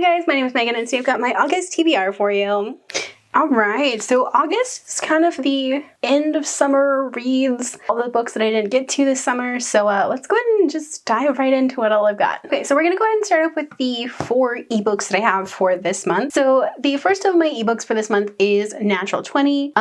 guys, my name is Megan and today I've got my August TBR for you. Alright, so August is kind of the end of summer reads, all the books that I didn't get to this summer, so let's go ahead and just dive right into what all I've got. Okay, so we're gonna go ahead and start off with the 4 ebooks that I have for this month. So the first of my ebooks for this month is Natural 20.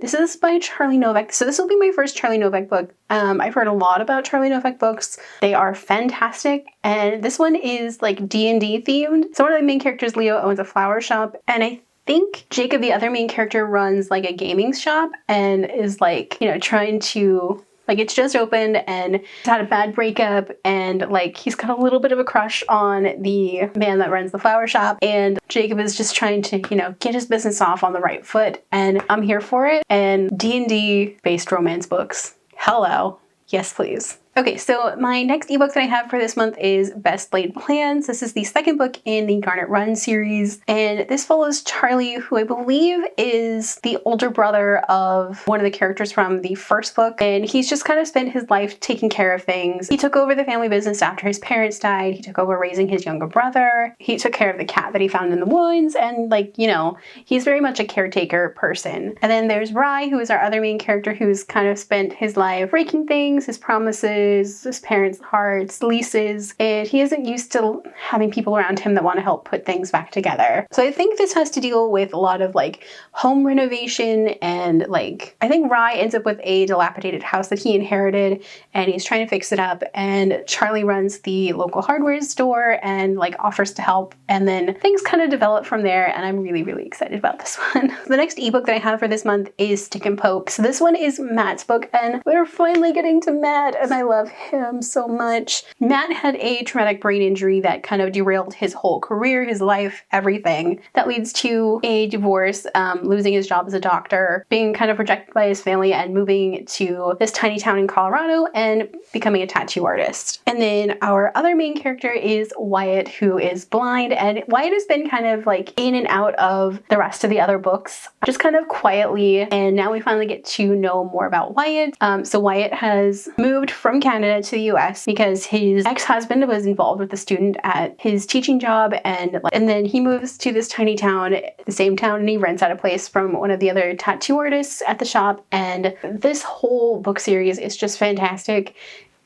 This is by Charlie Novak, so this will be my first Charlie Novak book. I've heard a lot about Charlie Novak books. They are fantastic, and this one is like D&D themed. So one of the main characters, Leo, owns a flower shop, and I think Jacob, the other main character, runs like a gaming shop and is like, you know, trying to, like, it's just opened and he's had a bad breakup and like he's got a little bit of a crush on the man that runs the flower shop, and Jacob is just trying to, you know, get his business off on the right foot, and I'm here for it. And D&D based romance books, hello, yes please. Okay, so my next ebook that I have for this month is Best Laid Plans. This is the second book in the Garnet Run series, and this follows Charlie, who I believe is the older brother of one of the characters from the first book, and he's just kind of spent his life taking care of things. He took over the family business after his parents died. He took over raising his younger brother. He took care of the cat that he found in the woods, and like, you know, he's very much a caretaker person. And then there's Rye, who is our other main character, who's kind of spent his life breaking things, his promises, his parents' hearts, leases, and he isn't used to having people around him that want to help put things back together. So I think this has to deal with a lot of like home renovation, and like I think Rye ends up with a dilapidated house that he inherited and he's trying to fix it up, and Charlie runs the local hardware store and like offers to help, and then things kind of develop from there, and I'm really excited about this one. The next ebook that I have for this month is Stick and Poke. So this one is Matt's book, and we're finally getting to Matt, and I love him so much. Matt had a traumatic brain injury that kind of derailed his whole career, his life, everything. That leads to a divorce, losing his job as a doctor, being kind of rejected by his family, and moving to this tiny town in Colorado and becoming a tattoo artist. And then our other main character is Wyatt, who is blind, and Wyatt has been kind of like in and out of the rest of the other books, just kind of quietly, and now we finally get to know more about Wyatt. So Wyatt has moved from Canada to the US because his ex-husband was involved with a student at his teaching job, and then he moves to this tiny town, the same town, and he rents out a place from one of the other tattoo artists at the shop. And this whole book series is just fantastic.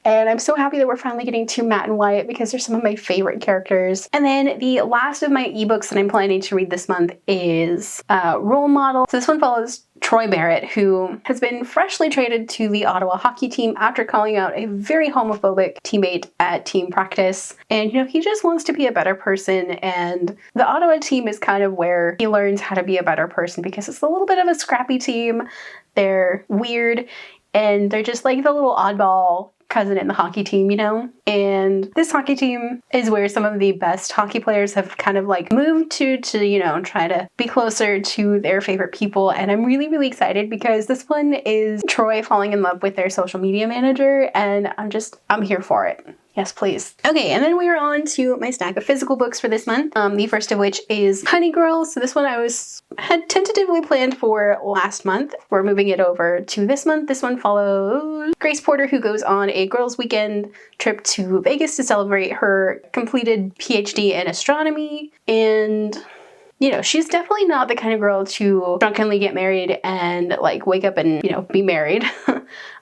And I'm so happy that we're finally getting to Matt and Wyatt because they're some of my favorite characters. And then the last of my ebooks that I'm planning to read this month is Role Model. So this one follows Troy Barrett, who has been freshly traded to the Ottawa hockey team after calling out a very homophobic teammate at team practice. And, you know, he just wants to be a better person, and the Ottawa team is kind of where he learns how to be a better person because it's a little bit of a scrappy team. They're weird, and they're just like the little oddball cousin in the hockey team, you know? And this hockey team is where some of the best hockey players have kind of like moved to, you know, try to be closer to their favorite people. And I'm really excited because this one is Troy falling in love with their social media manager, and I'm here for it. Yes, please. Okay, and then we are on to my stack of physical books for this month. The first of which is Honey Girl. So this one I had tentatively planned for last month. We're moving it over to this month. This one follows Grace Porter, who goes on a girls' weekend trip to Vegas to celebrate her completed PhD in astronomy. And, you know, she's definitely not the kind of girl to drunkenly get married and like wake up and, you know, be married.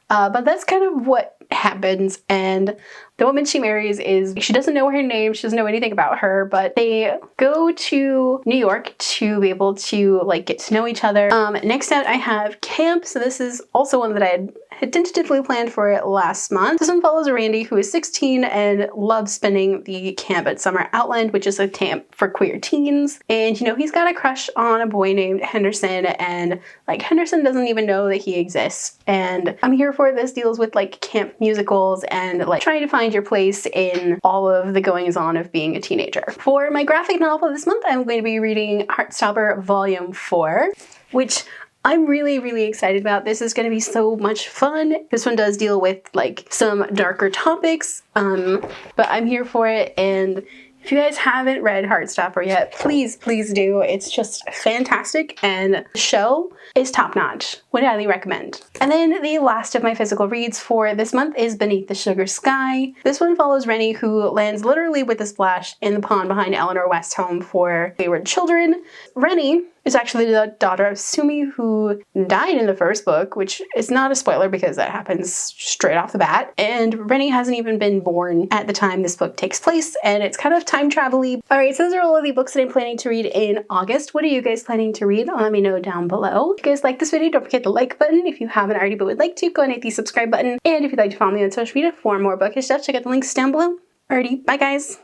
But that's kind of what happens, and the woman she marries she doesn't know her name, she doesn't know anything about her, but they go to New York to be able to like get to know each other. Next out I have Camp. So this is also one that I had tentatively planned for last month. This one follows Randy, who is 16 and loves spending the camp at Summer Outland, which is a camp for queer teens. And, you know, he's got a crush on a boy named Henderson, and like Henderson doesn't even know that he exists. And I'm here for this. Deals with like camp musicals and like trying to find your place in all of the goings on of being a teenager. For my graphic novel this month, I'm going to be reading Heartstopper Volume 4, which I'm really excited about. This is going to be so much fun. This one does deal with like some darker topics, but I'm here for it, and If you guys haven't read Heartstopper yet, please, please do. It's just fantastic, and the show is top-notch. Would highly recommend. And then the last of my physical reads for this month is Beneath the Sugar Sky. This one follows Rennie, who lands literally with a splash in the pond behind Eleanor West's home for wayward children. Rennie is actually the daughter of Sumi, who died in the first book, which is not a spoiler because that happens straight off the bat. And Rennie hasn't even been born at the time this book takes place, and it's kind of time travel-y. Alright, so those are all of the books that I'm planning to read in August. What are you guys planning to read? Let me know down below. If you guys like this video, don't forget the like button. If you haven't already but would like to, go and hit the subscribe button. And if you'd like to follow me on social media for more bookish stuff, check out the links down below. Alrighty, bye guys!